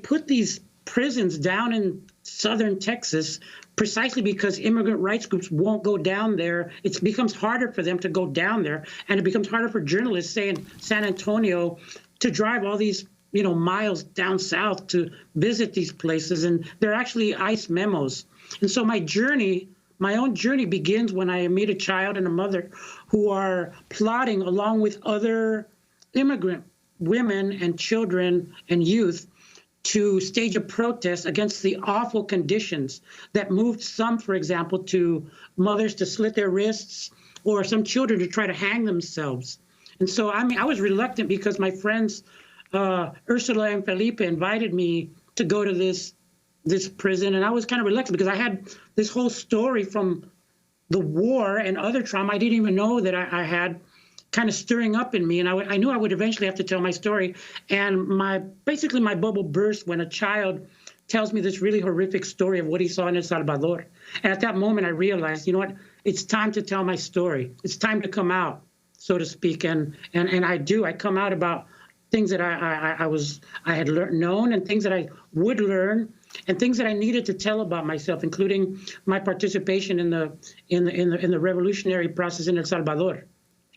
put these prisons down in southern Texas precisely because immigrant rights groups won't go down there. It becomes harder for them to go down there, and it becomes harder for journalists, say in San Antonio, to drive all these miles down south to visit these places. And they're actually ICE memos. And so my own journey begins when I meet a child and a mother who are plotting along with other immigrant women and children and youth to stage a protest against the awful conditions that moved some, for example, to mothers to slit their wrists or some children to try to hang themselves. And so, I was reluctant because my friends, Ursula and Felipe, invited me to go to this prison. And I was kind of reluctant because I had this whole story from the war and other trauma I didn't even know that I had kind of stirring up in me. And I knew I would eventually have to tell my story. And basically my bubble burst when a child tells me this really horrific story of what he saw in El Salvador. And at that moment, I realized, you know what, it's time to tell my story. It's time to come out, so to speak. And I do. I come out about things that I had known and things that I would learn and things that I needed to tell about myself, including my participation in the revolutionary process in El Salvador.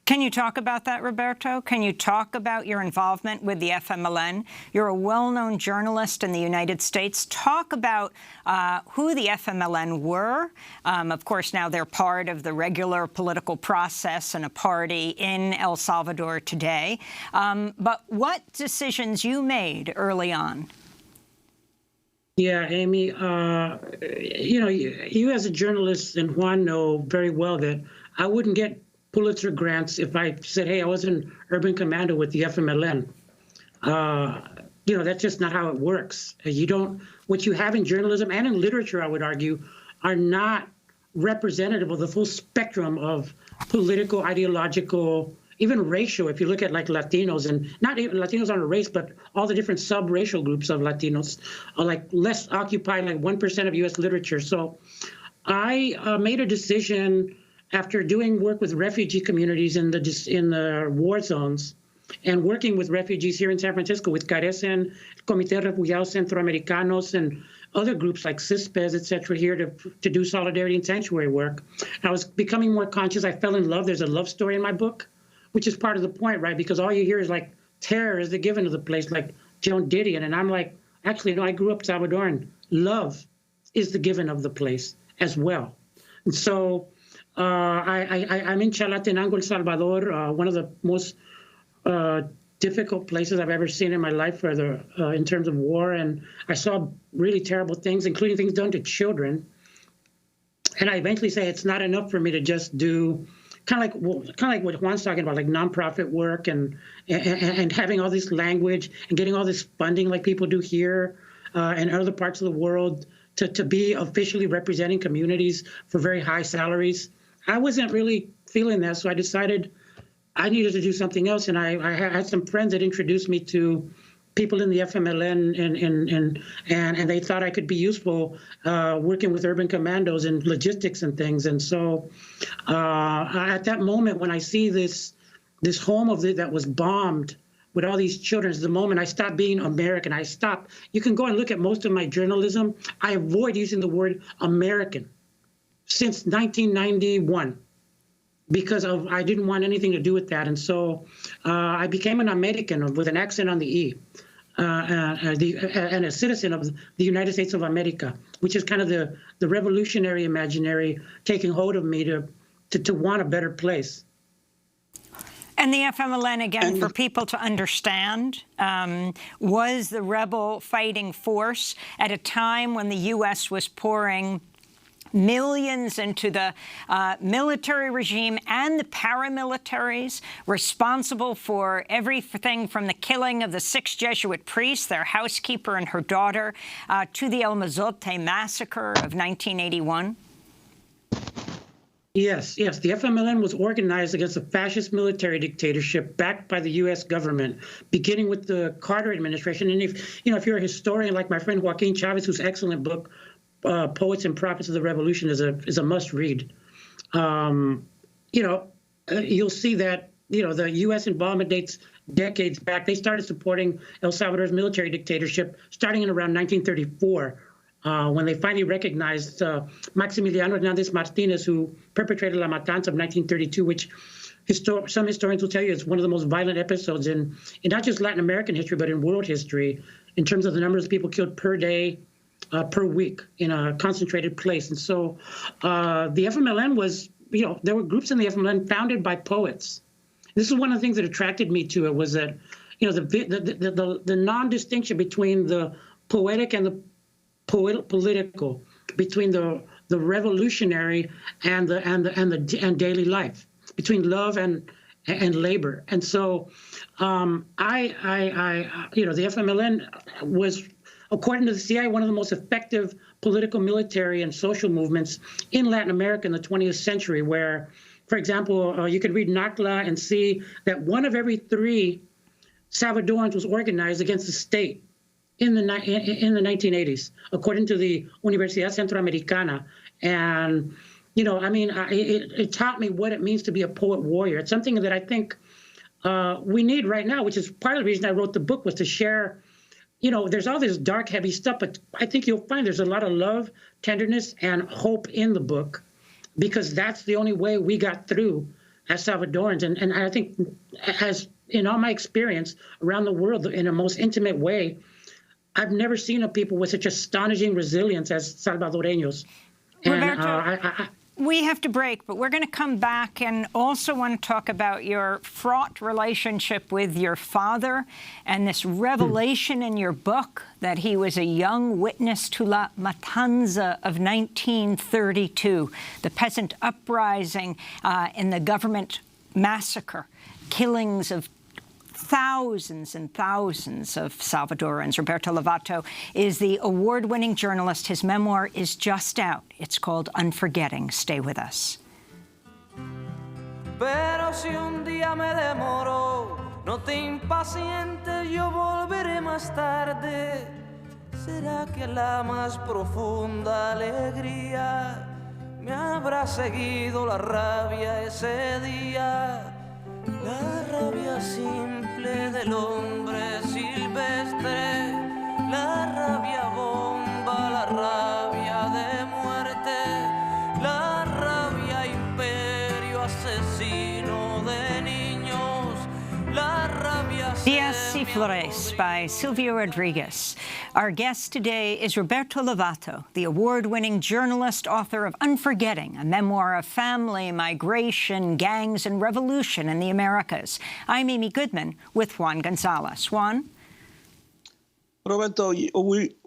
Can you talk about that, Roberto? Can you talk about your involvement with the FMLN? You're a well-known journalist in the United States. Talk about who the FMLN were. Of course, now they're part of the regular political process and a party in El Salvador today. But what decisions you made early on? Yeah, Amy, you as a journalist and Juan know very well that I wouldn't get Pulitzer grants if I said, hey, I was an urban commando with the FMLN. That's just not how it works. What you have in journalism and in literature, I would argue, are not representative of the full spectrum of political, ideological, even racial. If you look at like Latinos, and not even Latinos on a race, but all the different sub-racial groups of Latinos are like less occupied, like 1% of U.S. literature. So I made a decision after doing work with refugee communities in the war zones, and working with refugees here in San Francisco with Carecen, Comité de Refugiados Centroamericanos, and other groups like CISPES, et cetera, here to do solidarity and sanctuary work. I was becoming more conscious. I fell in love. There's a love story in my book, which is part of the point, right? Because all you hear is like, terror is the given of the place, like Joan Didion. And I'm like, actually, no, I grew up Salvadoran. Love is the given of the place as well. And so I'm in Chalatenango, El Salvador, one of the most difficult places I've ever seen in my life for in terms of war. And I saw really terrible things, including things done to children. And I eventually say it's not enough for me to just do kind of like what Juan's talking about, like nonprofit work and having all this language and getting all this funding like people do here and other parts of the world to be officially representing communities for very high salaries. I wasn't really feeling that, so I decided I needed to do something else. And I had some friends that introduced me to people in the FMLN, and they thought I could be useful working with urban commandos and logistics and things. And so at that moment, when I see this home that was bombed with all these children, is the moment I stopped being American. I stopped. You can go and look at most of my journalism. I avoid using the word American since 1991. Because I didn't want anything to do with that. And so I became an American with an accent on the E, and a citizen of the United States of America, which is kind of the revolutionary imaginary taking hold of me to want a better place. And the FMLN, again, for people to understand, was the rebel fighting force at a time when the U.S. was pouring millions into the military regime and the paramilitaries responsible for everything from the killing of the 6 Jesuit priests, their housekeeper and her daughter, to the El Mozote massacre of 1981? Yes. The FMLN was organized against a fascist military dictatorship backed by the U.S. government, beginning with the Carter administration. And if you're a historian like my friend Joaquin Chavez, whose excellent book, Poets and Prophets of the Revolution, is a must read. You'll see that the U.S. involvement dates decades back. They started supporting El Salvador's military dictatorship starting in around 1934, when they finally recognized Maximiliano Hernández Martinez, who perpetrated La Matanza of 1932, which some historians will tell you is one of the most violent episodes in not just Latin American history, but in world history, in terms of the numbers of people killed per day, per week in a concentrated place. And so the FMLN was, there were groups in the FMLN founded by poets. This is one of the things that attracted me to it, was that, the non-distinction between the poetic and the political, between the revolutionary and daily life, between love and labor. And so the FMLN was, according to the CIA, one of the most effective political, military, and social movements in Latin America in the 20th century, where, for example, you could read NACLA and see that 1 of every 3 Salvadorans was organized against the state in the 1980s, according to the Universidad Centroamericana. And, it taught me what it means to be a poet warrior. It's something that I think we need right now, which is part of the reason I wrote the book, was to share. There's all this dark, heavy stuff, but I think you'll find there's a lot of love, tenderness, and hope in the book, because that's the only way we got through as Salvadorans. And I think, as in all my experience around the world in a most intimate way, I've never seen a people with such astonishing resilience as Salvadoreños. Roberto, we have to break, but we're going to come back and also want to talk about your fraught relationship with your father and this revelation in your book that he was a young witness to La Matanza of 1932, the peasant uprising in the government massacre, killings of thousands and thousands of Salvadorans. Roberto Lovato is the award-winning journalist. His memoir is just out. It's called Unforgetting. Stay with us. Pero si un día me demoro, no te impacientes, yo volveré más tarde. Será que la más profunda alegría me habrá habrá seguido la rabia ese día, la rabia simple del hombre silvestre, la rabia bomba, la rabia de muerte, la rabia imperio asesino de niños, la rabia... Días y Flores by Silvio Rodriguez. Our guest today is Roberto Lovato, the award-winning journalist, author of Unforgetting, a memoir of family, migration, gangs, and revolution in the Americas. I'm Amy Goodman with Juan González. Juan? Roberto,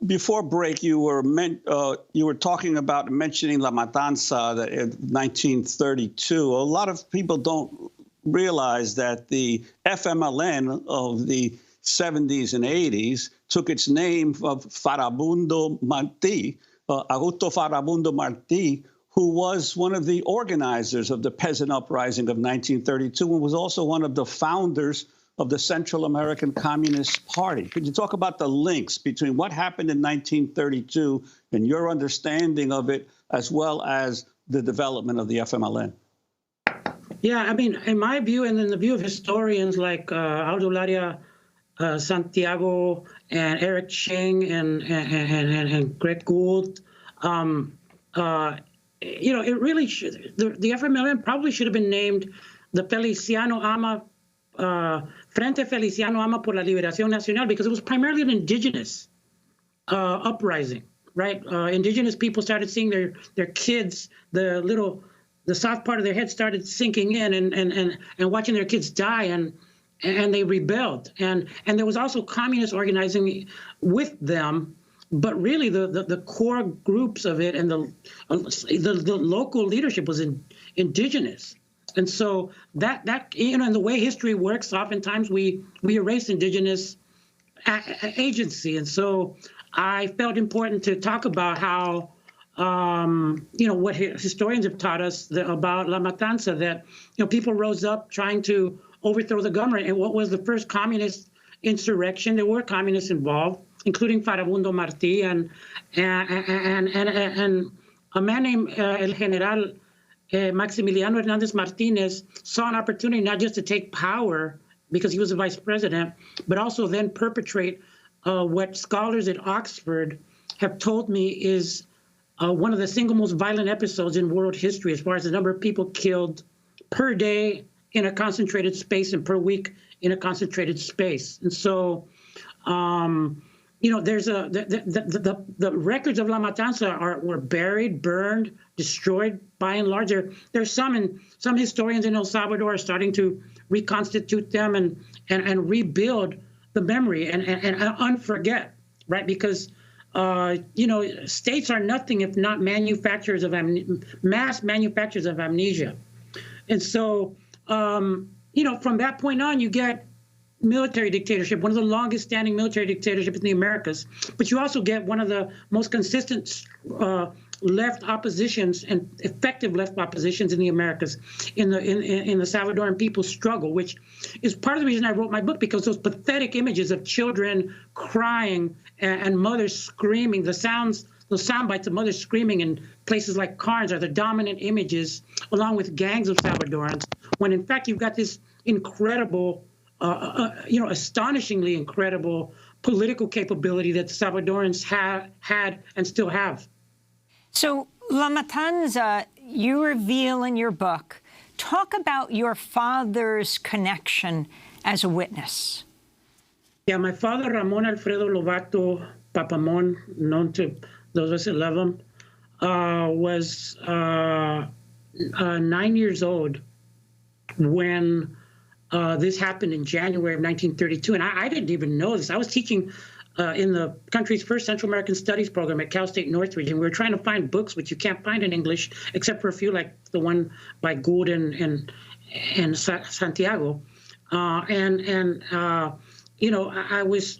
before break, you were talking about mentioning La Matanza in 1932. A lot of people don't realize that the FMLN of the 70s and 80s took its name from Farabundo Martí, Augusto Farabundo Martí, who was one of the organizers of the peasant uprising of 1932 and was also one of the founders of the Central American Communist Party. Could you talk about the links between what happened in 1932 and your understanding of it, as well as the development of the FMLN? Yeah, I mean, in my view, and in the view of historians like Audularia Santiago and Eric Ching and Greg Gould, you know, it really should, the FMLN probably should have been named the Feliciano Ama, Frente Feliciano Ama por la Liberación Nacional, because it was primarily an indigenous uprising, right? Indigenous people started seeing their kids, the soft part of their head started sinking in and watching their kids die, and they rebelled. And there was also communist organizing with them, but really the core groups of it and the local leadership was indigenous. And so that you know, and the way history works, oftentimes we erase indigenous agency. And so I felt important to talk about how you know, what historians have taught us about La Matanza, that, you know, people rose up trying to overthrow the government. And what was the first communist insurrection? There were communists involved, including Farabundo Martí and a man named El General Maximiliano Hernandez Martinez saw an opportunity not just to take power because he was the vice president, but also then perpetrate what scholars at Oxford have told me is one of the single most violent episodes in world history as far as the number of people killed per day in a concentrated space and per week in a concentrated space. And so, you know, there's the records of La Matanza were buried, burned, destroyed by and large. There's some historians in El Salvador are starting to reconstitute them and rebuild the memory and unforget, right? Because you know, states are nothing if not manufacturers of mass manufacturers of amnesia. And so, you know, from that point on, you get military dictatorship, one of the longest standing military dictatorships in the Americas. But you also get one of the most consistent left oppositions and effective left oppositions in the Americas in the Salvadoran people's struggle, which is part of the reason I wrote my book, because those pathetic images of children crying and mothers screaming, those sound bites of mothers screaming in places like Carnes are the dominant images, along with gangs of Salvadorans, when in fact you've got this incredible, you know, astonishingly incredible political capability that the Salvadorans had and still have. So, La Matanza, you reveal in your book, talk about your father's connection as a witness. Yeah, my father, Ramon Alfredo Lovato Papamon, known to those of us that love him, was 9 years old when this happened in January of 1932. And I didn't even know this. I was teaching in the country's first Central American Studies program at Cal State Northridge, and we were trying to find books which you can't find in English, except for a few like the one by Gould and Santiago. You know, I was,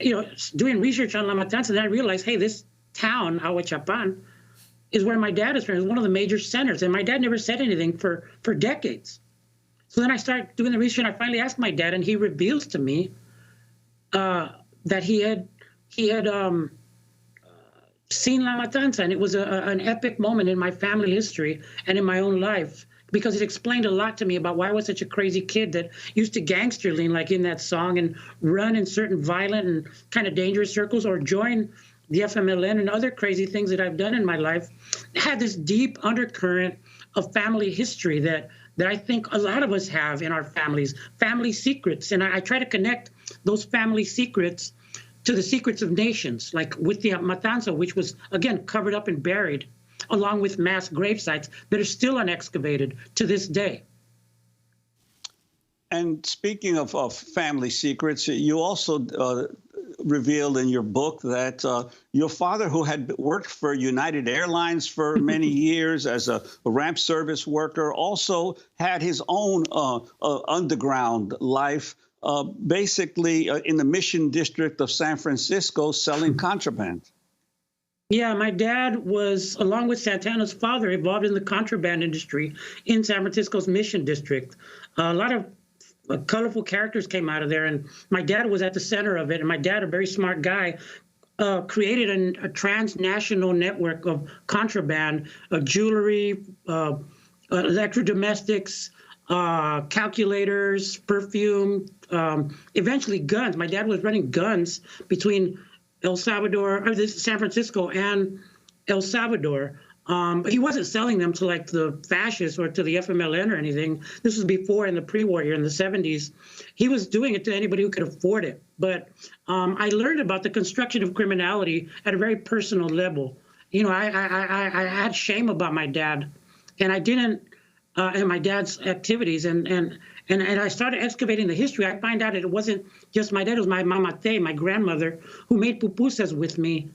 you know, doing research on La Matanza, and I realized, hey, this town, Ahuachapan, is where my dad is from. It's one of the major centers, and my dad never said anything for decades. So then I started doing the research, and I finally asked my dad, and he reveals to me that he had seen La Matanza, and it was an epic moment in my family history and in my own life, because it explained a lot to me about why I was such a crazy kid that used to gangster lean like in that song and run in certain violent and kind of dangerous circles, or join the FMLN and other crazy things that I've done in my life. It had this deep undercurrent of family history that I think a lot of us have in our families, family secrets. And I try to connect those family secrets to the secrets of nations, like with the Matanza, which was, again, covered up and buried, along with mass grave sites that are still unexcavated to this day. And speaking of family secrets, you also revealed in your book that your father, who had worked for United Airlines for many years as a ramp service worker, also had his own underground life, basically in the Mission District of San Francisco, selling contraband. Yeah, my dad was, along with Santana's father, involved in the contraband industry in San Francisco's Mission District. A lot of colorful characters came out of there, and my dad was at the center of it. And my dad, a very smart guy, created a transnational network of contraband, jewelry, electrodomestics, calculators, perfume, eventually guns. My dad was running guns between San Francisco and El Salvador. But he wasn't selling them to like the fascists or to the FMLN or anything. This was before, in the pre-war year in the 70s. He was doing it to anybody who could afford it. But I learned about the construction of criminality at a very personal level. You know, I had shame about my dad, and I didn't, and my dad's activities. And I started excavating the history. I find out that it wasn't just my dad, it was my mamate, my grandmother, who made pupusas with me,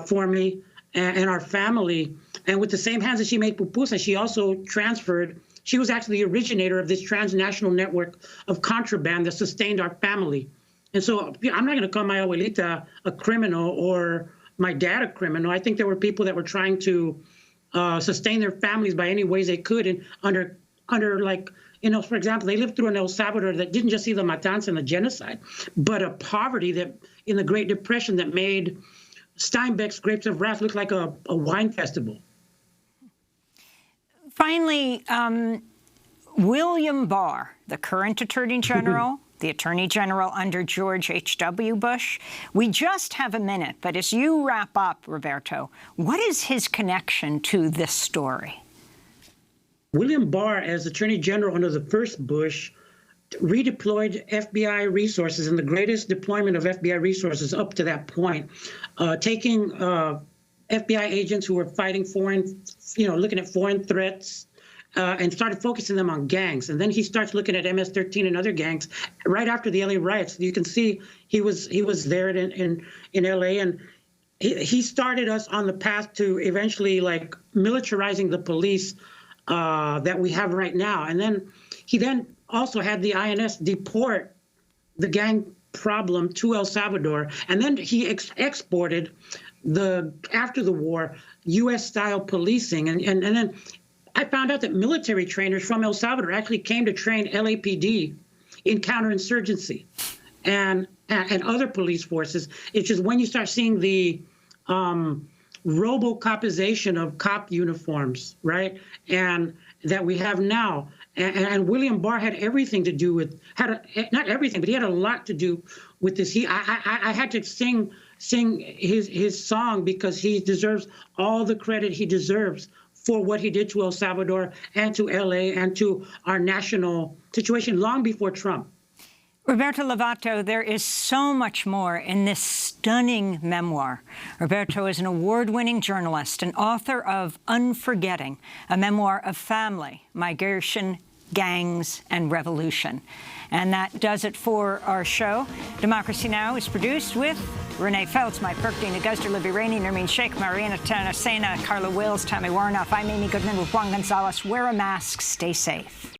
for me, and our family. And with the same hands that she made pupusas, she also transferred. She was actually the originator of this transnational network of contraband that sustained our family. And so I'm not going to call my abuelita a criminal or my dad a criminal. I think there were people that were trying to sustain their families by any ways they could, and under like, you know, for example, they lived through an El Salvador that didn't just see the matanza and the genocide, but a poverty that in the Great Depression that made Steinbeck's Grapes of Wrath look like a wine festival. Finally, William Barr, the current Attorney General, the Attorney General under George H.W. Bush. We just have a minute, but as you wrap up, Roberto, what is his connection to this story? William Barr, as Attorney General under the first Bush, redeployed FBI resources, and the greatest deployment of FBI resources up to that point, taking FBI agents who were fighting foreign, looking at foreign threats, and started focusing them on gangs. And then he starts looking at MS-13 and other gangs right after the LA riots. You can see he was there in LA, and he started us on the path to eventually like militarizing the police that we have right now. And then he also had the INS deport the gang problem to El Salvador, and then he exported after the war U.S.-style policing, and then I found out that military trainers from El Salvador actually came to train LAPD in counterinsurgency and other police forces. It's just when you start seeing the RoboCopization of cop uniforms, right, and that we have now. And William Barr had everything to do with, not everything, but he had a lot to do with this. I had to sing his song because he deserves all the credit he deserves for what he did to El Salvador and to LA and to our national situation long before Trump. Roberto Lovato, there is so much more in this stunning memoir. Roberto is an award-winning journalist and author of Unforgetting, a memoir of family, migration, gangs, and revolution. And that does it for our show. Democracy Now! Is produced with Renee Feltz, Mike Burkdean, Augusta Libby Rainey, Nermeen Sheikh, Mariana Tanasena, Carla Wills, Tammy Warnoff. I'm Amy Goodman with Juan González. Wear a mask. Stay safe.